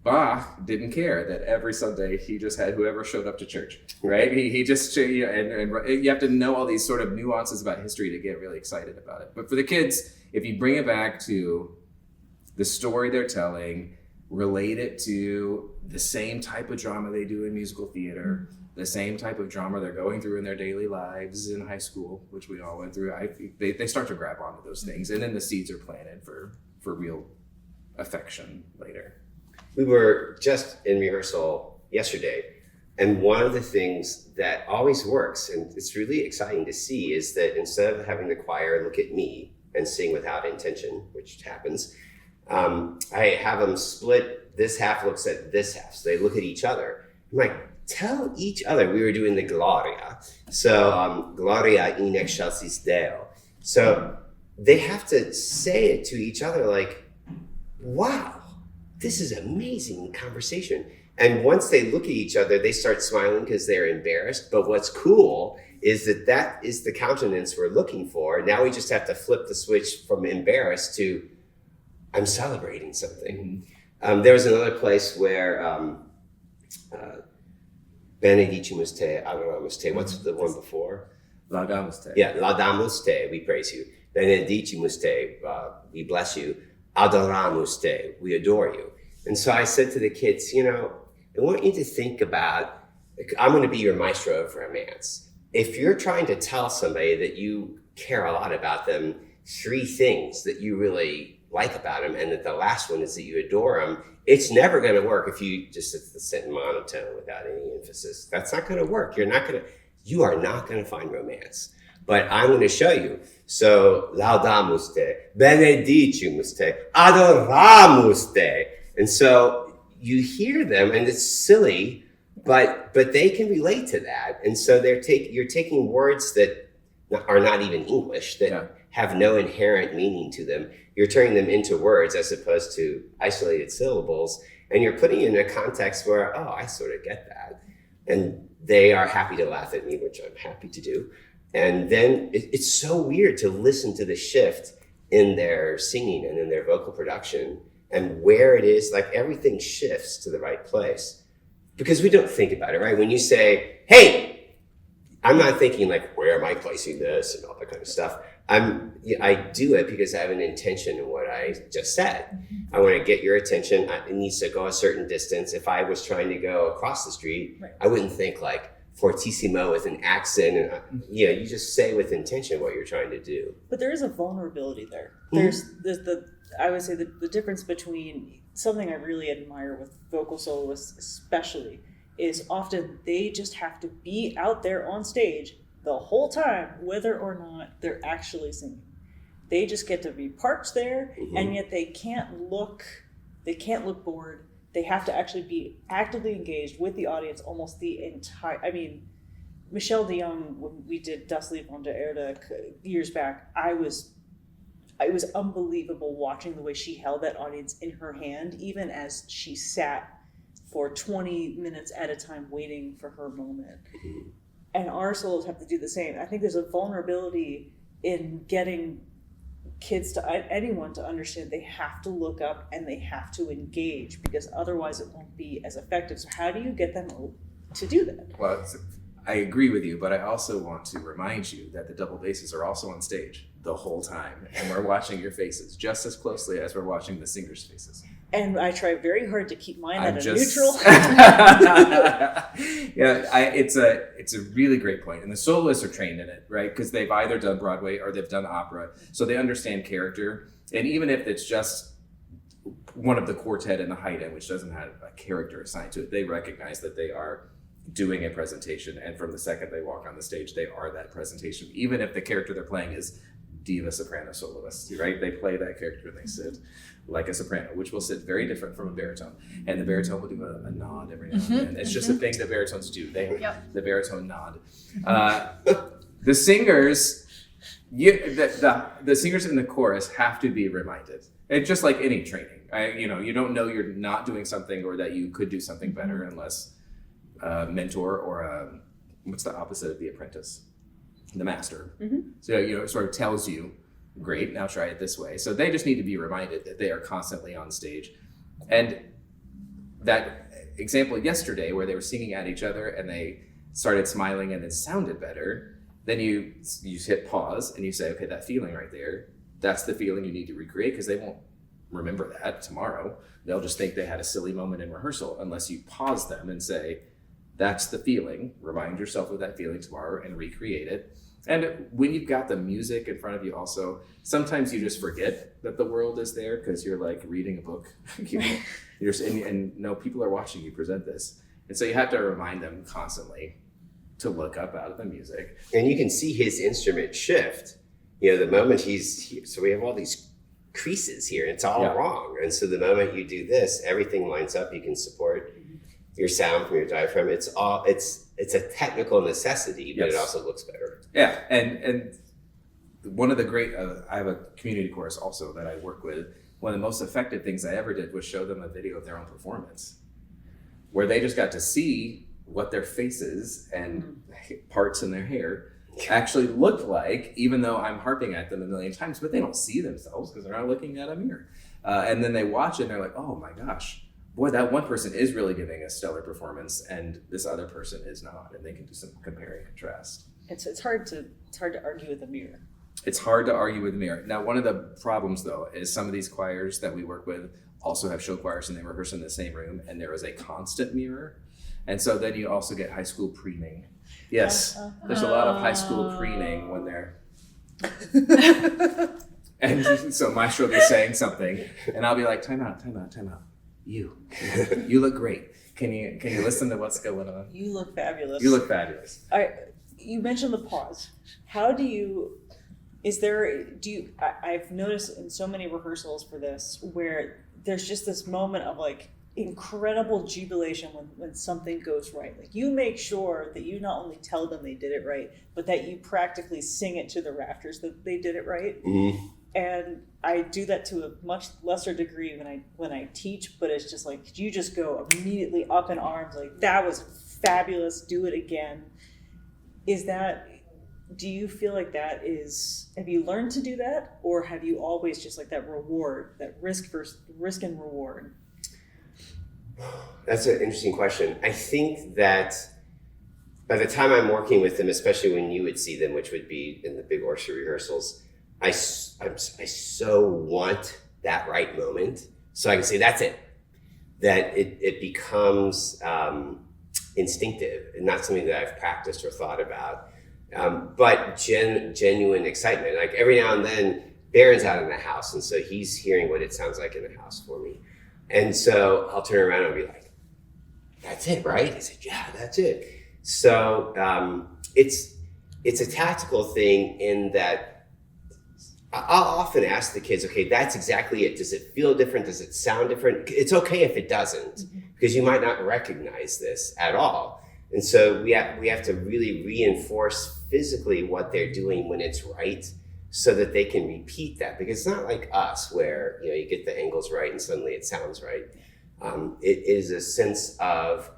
Bach didn't care that every Sunday he just had whoever showed up to church, right? He just, and you have to know all these sort of nuances about history to get really excited about it. But for the kids, if you bring it back to the story they're telling, relate it to the same type of drama they do in musical theater, the same type of drama they're going through in their daily lives in high school, which we all went through, they start to grab onto those things. And then the seeds are planted for real affection later. We were just in rehearsal yesterday, and one of the things that always works, and it's really exciting to see, is that instead of having the choir look at me and sing without intention, which happens, I have them split. This half looks at this half, so they look at each other. I'm like, tell each other. We were doing the Gloria. So, Gloria in excelsis Deo. So they have to say it to each other like, wow, this is amazing conversation. And once they look at each other, they start smiling because they're embarrassed. But what's cool is that is the countenance we're looking for. Now we just have to flip the switch from embarrassed to, I'm celebrating something. There was another place where Benedicimus te, adoramus te. What's the one before? Laudamus te. Yeah, laudamus te, we praise you. Benedicimus te, we bless you. Adoramus te, we adore you. And so I said to the kids, I want you to think about, I'm going to be your maestro of romance. If you're trying to tell somebody that you care a lot about them, 3 things that you really like about them, and that the last one is that you adore them, it's never going to work if you just sit in monotone without any emphasis. That's not going to work. You are not going to find romance. But I'm going to show you. So, laudamus te, benedicimus te, adoramus te. And so you hear them, and it's silly, but they can relate to that. And so you're taking words that are not even English, that have no inherent meaning to them. You're turning them into words as opposed to isolated syllables. And you're putting it in a context where, I sort of get that. And they are happy to laugh at me, which I'm happy to do. And then it's so weird to listen to the shift in their singing and in their vocal production, and where it is, like everything shifts to the right place. Because we don't think about it, right? When you say, hey, I'm not thinking like, where am I placing this and all that kind of stuff. I do it because I have an intention in what I just said. I want to get your attention. It needs to go a certain distance. If I was trying to go across the street, I wouldn't think like fortissimo with an accent. And you just say with intention what you're trying to do. But there is a vulnerability there. There's I would say the difference between something I really admire with vocal soloists especially is often they just have to be out there on stage the whole time, whether or not they're actually singing. They just get to be parked there, and yet they can't look bored. They have to actually be actively engaged with the audience almost the entire. I mean, Michelle DeYoung, when we did Das Lied von der Erde years back, it was unbelievable watching the way she held that audience in her hand, even as she sat for 20 minutes at a time waiting for her moment. And our solos have to do the same. I think there's a vulnerability in getting kids anyone to understand they have to look up and they have to engage, because otherwise it won't be as effective. So how do you get them to do that? Well, I agree with you, but I also want to remind you that the double basses are also on stage the whole time, and we're watching your faces just as closely as we're watching the singers' faces. And I try very hard to keep mine at a neutral. It's a really great point. And the soloists are trained in it, right? Because they've either done Broadway or they've done opera. So they understand character. And even if it's just one of the quartet in the Haydn, which doesn't have a character assigned to it, they recognize that they are doing a presentation. And from the second they walk on the stage, they are that presentation. Even if the character they're playing is diva soprano soloist, right? They play that character and they sit like a soprano, which will sit very different from a baritone. And the baritone will do a nod every now and then. It's just a thing that baritones do. The baritone nod. The singers, the singers in the chorus have to be reminded. It's just like any training. You don't know you're not doing something or that you could do something better unless a mentor or what's the opposite of the apprentice? The master. So it sort of tells you, great, now try it this way. So they just need to be reminded that they are constantly on stage. And that example yesterday where they were singing at each other and they started smiling and it sounded better, then you hit pause and you say, okay, that feeling right there, that's the feeling you need to recreate, because they won't remember that tomorrow. They'll just think they had a silly moment in rehearsal unless you pause them and say, that's the feeling. Remind yourself of that feeling tomorrow and recreate it. And when you've got the music in front of you also, sometimes you just forget that the world is there because you're like reading a book. And no, people are watching you present this. And so you have to remind them constantly to look up out of the music. And you can see his instrument shift. The moment so we have all these creases here. It's all wrong. And so the moment you do this, everything lines up. You can support your sound from your diaphragm. It's a technical necessity, but it also looks better. Yeah, and one of the great, I have a community chorus also that I work with. One of the most effective things I ever did was show them a video of their own performance, where they just got to see what their faces and parts in their hair actually looked like, even though I'm harping at them a million times, but they don't see themselves because they're not looking at a mirror. And then they watch it and they're like, oh my gosh, boy, that one person is really giving a stellar performance and this other person is not. And they can do some compare and contrast. It's hard to argue with a mirror. It's hard to argue with a mirror. Now, one of the problems though is some of these choirs that we work with also have show choirs and they rehearse in the same room and there is a constant mirror. And so then you also get high school preening. Yes, there's a lot of high school preening when they're... And so Maestro will be saying something and I'll be like, time out. You look great. Can you listen to what's going on? You look fabulous. You mentioned the pause. How do you, I've noticed in so many rehearsals for this where there's just this moment of like incredible jubilation when something goes right. Like you make sure that you not only tell them they did it right, but that you practically sing it to the rafters that they did it right. Mm-hmm. And I do that to a much lesser degree when I teach, but it's just like you just go immediately up in arms, like that was fabulous, do it again. Do you feel like have you learned to do that, or have you always just like that reward, that risk and reward? That's an interesting question. I think that by the time I'm working with them, especially when you would see them, which would be in the big orchestra rehearsals, I so want that right moment so I can say, that's it. That it becomes instinctive and not something that I've practiced or thought about. But genuine excitement. Like every now and then, Barron's out in the house, and so he's hearing what it sounds like in the house for me. And so I'll turn around and be like, that's it, right? He said, yeah, that's it. So it's a tactical thing in that I'll often ask the kids, okay, that's exactly it. Does it feel different? Does it sound different? It's okay if it doesn't, because you might not recognize this at all. And so we have to really reinforce physically what they're doing when it's right, so that they can repeat that. Because it's not like us where, you get the angles right and suddenly it sounds right. It is a sense of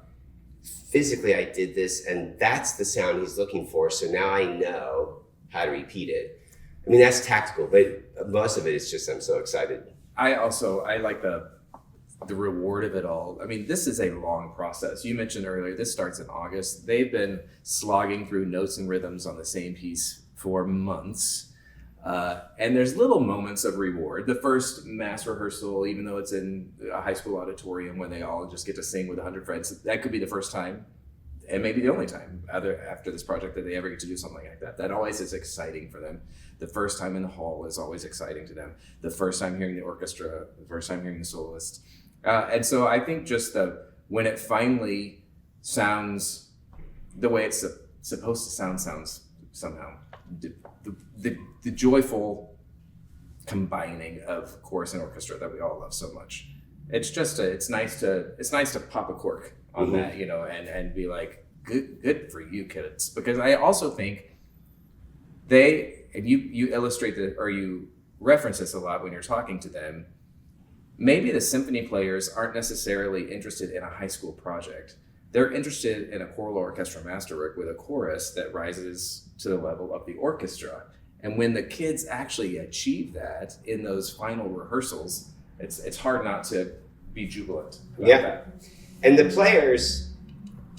physically I did this and that's the sound he's looking for. So now I know how to repeat it. I mean, that's tactical, but most of it is just, I'm so excited. I like the reward of it all. I mean, this is a long process. You mentioned earlier, this starts in August. They've been slogging through notes and rhythms on the same piece for months. And there's little moments of reward. The first mass rehearsal, even though it's in a high school auditorium when they all just get to sing with 100 friends, that could be the first time and maybe the only time after this project that they ever get to do something like that. That always is exciting for them. The first time in the hall is always exciting to them. The first time hearing the orchestra, the first time hearing the soloist. And so I think just when it finally sounds the way it's supposed to sounds somehow. The joyful combining of chorus and orchestra that we all love so much. It's just it's nice to pop a cork on that, and be like, good for you kids. Because I also think you illustrate or you reference this a lot when you're talking to them. Maybe the symphony players aren't necessarily interested in a high school project. They're interested in a choral orchestra masterwork with a chorus that rises to the level of the orchestra. And when the kids actually achieve that in those final rehearsals, it's hard not to be jubilant about that. And the players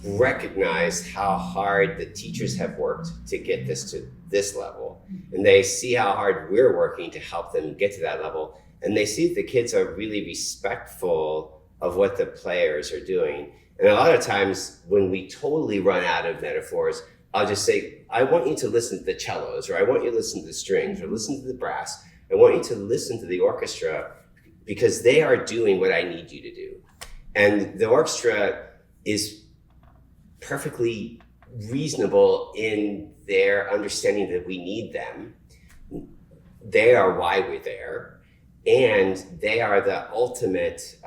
recognize how hard the teachers have worked to get this to this level. And they see how hard we're working to help them get to that level. And they see that the kids are really respectful of what the players are doing. And a lot of times when we totally run out of metaphors, I'll just say, I want you to listen to the cellos, or I want you to listen to the strings, or listen to the brass. I want you to listen to the orchestra, because they are doing what I need you to do. And the orchestra is perfectly reasonable in their understanding that we need them. They are why we're there. And they are the ultimate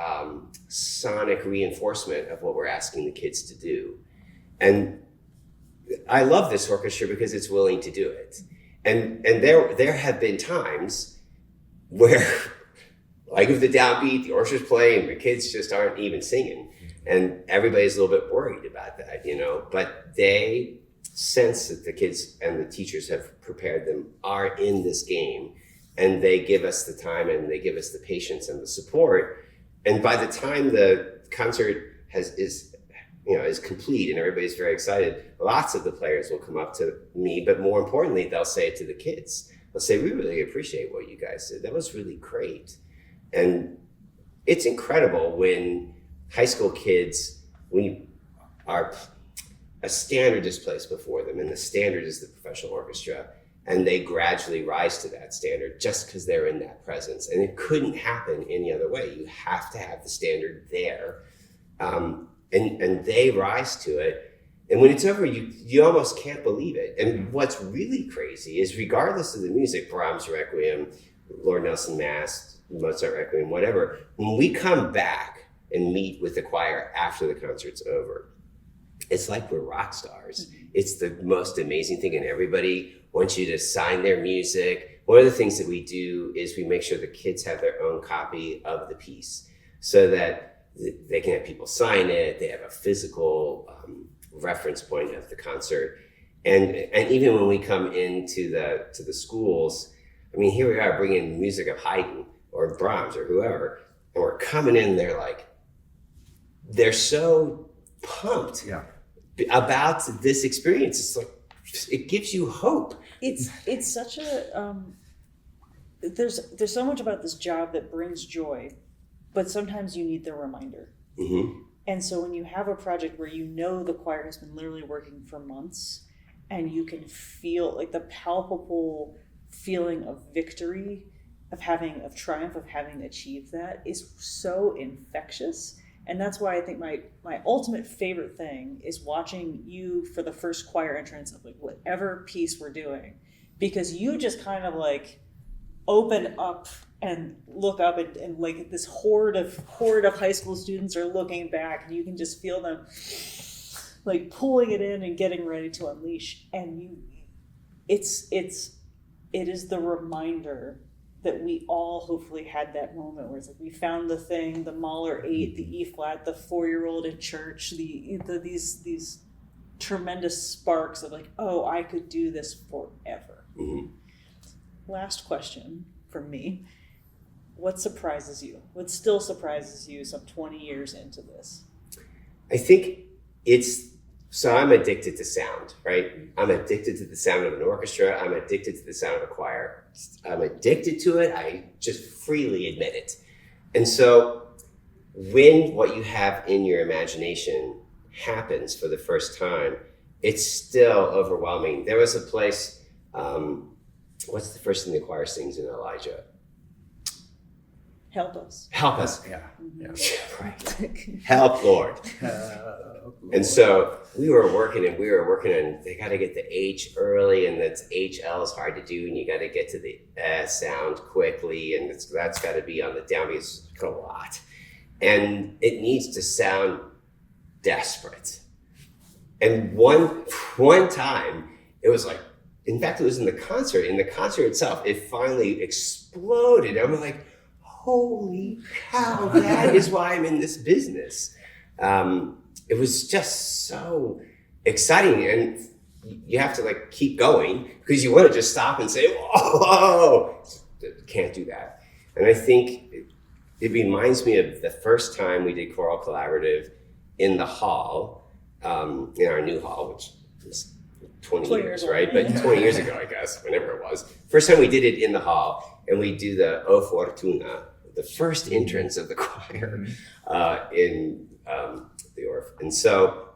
sonic reinforcement of what we're asking the kids to do. And I love this orchestra because it's willing to do it. And there have been times where, like with the downbeat, the orchestra's playing, the kids just aren't even singing. And everybody's a little bit worried about that, but they sense that the kids and the teachers have prepared them, are in this game. And they give us the time and they give us the patience and the support. And by the time the concert is complete and everybody's very excited, lots of the players will come up to me, but more importantly, they'll say it to the kids. They'll say, we really appreciate what you guys did. That was really great. And it's incredible when high school kids, when a standard is placed before them, and the standard is the professional orchestra, and they gradually rise to that standard just because they're in that presence. And it couldn't happen any other way. You have to have the standard there. And they rise to it. And when it's over, you almost can't believe it. And what's really crazy is, regardless of the music, Brahms Requiem, Lord Nelson Mass, Mozart Requiem, whatever, when we come back and meet with the choir after the concert's over, it's like we're rock stars. It's the most amazing thing, and everybody wants you to sign their music. One of the things that we do is we make sure the kids have their own copy of the piece so that they can have people sign it. They have a physical reference point of the concert. And even when we come into the schools, I mean, here we are bringing music of Haydn or Brahms or whoever, and we're coming in, they're so pumped. Yeah. about this experience. It's like, it gives you hope. It's such a there's so much about this job that brings joy, but sometimes you need the reminder. Mm-hmm. And so when you have a project where you know the choir has been literally working for months, and you can feel like the palpable feeling of victory, of triumph, of having achieved that, is so infectious. And that's why I think my ultimate favorite thing is watching you for the first choir entrance of like whatever piece we're doing, because you just kind of like open up and look up, and like this horde of high school students are looking back, and you can just feel them like pulling it in and getting ready to unleash. And it is the reminder that we all hopefully had that moment where it's like we found the thing, the Mahler 8, the E flat, the 4-year-old in church, these tremendous sparks of like, oh, I could do this forever. Mm-hmm. Last question from me. What surprises you? What still surprises you some 20 years into this? I think I'm addicted to sound, right? I'm addicted to the sound of an orchestra. I'm addicted to the sound of a choir. I'm addicted to it. I just freely admit it. And so when what you have in your imagination happens for the first time, it's still overwhelming. There was a place, what's the first thing the choir sings in Elijah? Help us. Help us. Yeah. Right. Help, Lord. And so we were working and they got to get the H early, and that's HL is hard to do, and you got to get to the S sound quickly, and that's got to be on the downbeat. It's a lot. And it needs to sound desperate. And one time, it was like, in fact, it was in the concert itself, it finally exploded. I'm like, holy cow, that is why I'm in this business. It was just so exciting, and you have to like keep going because you want to just stop and say, whoa, can't do that. And I think it reminds me of the first time we did Choral Collaborative in the hall, in our new hall, which was 20 years, right? But 20 years ago, I guess, whenever it was. First time we did it in the hall, and we do the O Fortuna, the first entrance of the choir in the Orff. And so,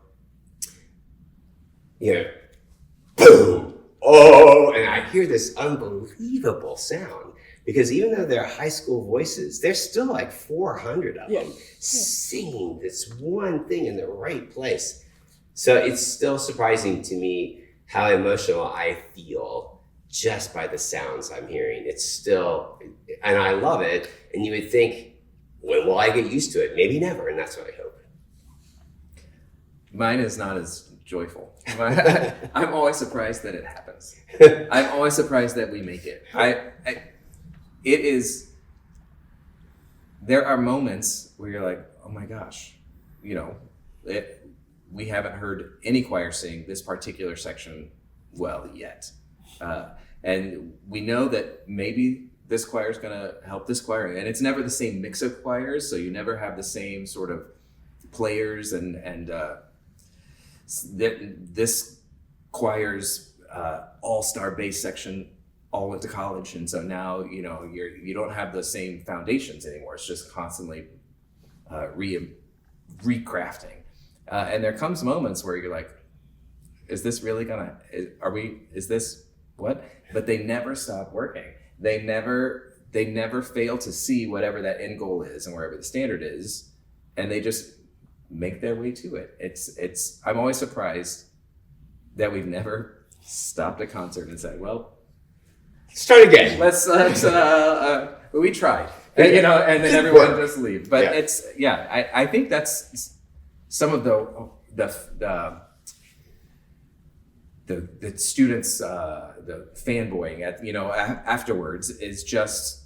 boom, oh, and I hear this unbelievable sound, because even though they're high school voices, there's still like 400 of them singing this one thing in the right place. So it's still surprising to me how emotional I feel just by the sounds I'm hearing. It's still, and I love it. And you would think, when will I get used to it? Maybe never, and that's what I hope. Mine is not as joyful. I'm always surprised that it happens. I'm always surprised that we make it. There are moments where you're like, oh my gosh, we haven't heard any choir sing this particular section well yet. And we know that maybe this choir is going to help this choir. And it's never the same mix of choirs, so you never have the same sort of players and this choir's all-star bass section all went to college, and so now you don't have the same foundations anymore. It's just constantly recrafting, and there comes moments where you're like, is this really gonna, is this what? But they never stop working. They never fail to see whatever that end goal is and wherever the standard is, and they just make their way to it. I'm always surprised that we've never stopped a concert and said, well, start again. Let's we tried, and then everyone just leave. But I think that's some of the students, the fanboying at afterwards is just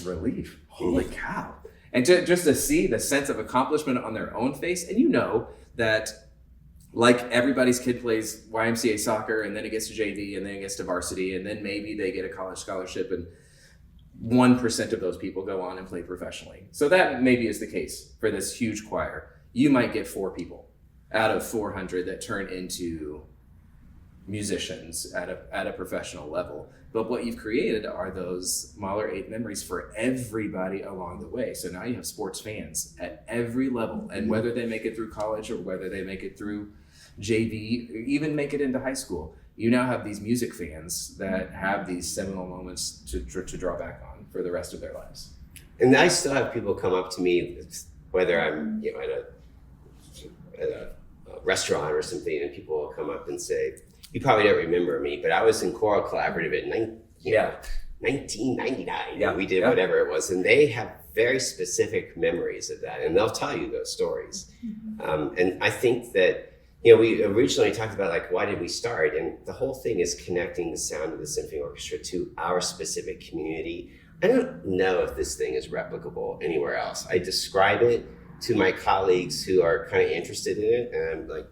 relief. Holy cow. And just to see the sense of accomplishment on their own face, and that like everybody's kid plays YMCA soccer, and then it gets to JV, and then it gets to varsity, and then maybe they get a college scholarship, and 1% of those people go on and play professionally. So that maybe is the case for this huge choir. You might get 4 people out of 400 that turn into musicians at a professional level. But what you've created are those Mahler 8 memories for everybody along the way. So now you have sports fans at every level, and whether they make it through college or whether they make it through JV, or even make it into high school, you now have these music fans that have these seminal moments to draw back on for the rest of their lives. And I still have people come up to me, whether I'm at a restaurant or something, and people will come up and say, "You probably don't remember me, but I was in Choral Collaborative at 1999. Yeah. And we did whatever it was," and they have very specific memories of that, and they'll tell you those stories. And I think that we originally talked about like, why did we start? And the whole thing is connecting the sound of the symphony orchestra to our specific community. I don't know if this thing is replicable anywhere else. I describe it to my colleagues who are kind of interested in it, and I'm like,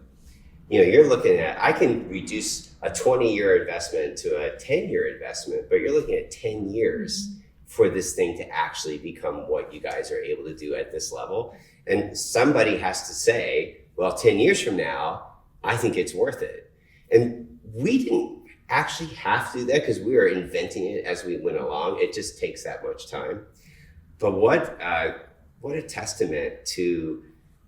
you're looking at, I can reduce a 20-year investment to a 10-year investment, but you're looking at 10 years for this thing to actually become what you guys are able to do at this level. And somebody has to say, well, 10 years from now, I think it's worth it. And we didn't actually have to do that because we were inventing it as we went along. It just takes that much time. But what a testament to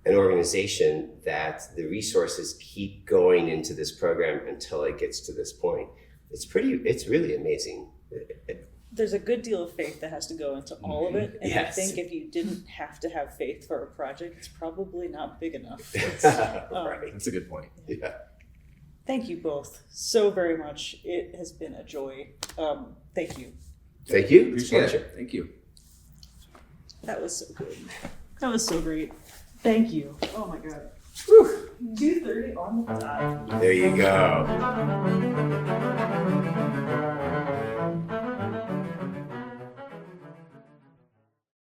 an organization that the resources keep going into this program until it gets to this point. It's really amazing. There's a good deal of faith that has to go into all of it. And Yes. I think if you didn't have to have faith for a project, it's probably not big enough. Right. That's a good point. Yeah. Thank you both so very much. It has been a joy. Thank you. Thank you. Appreciate it. Thank you. That was so good. That was so great. Thank you. Oh my God. Whew. 2:30 on the dot. There you go.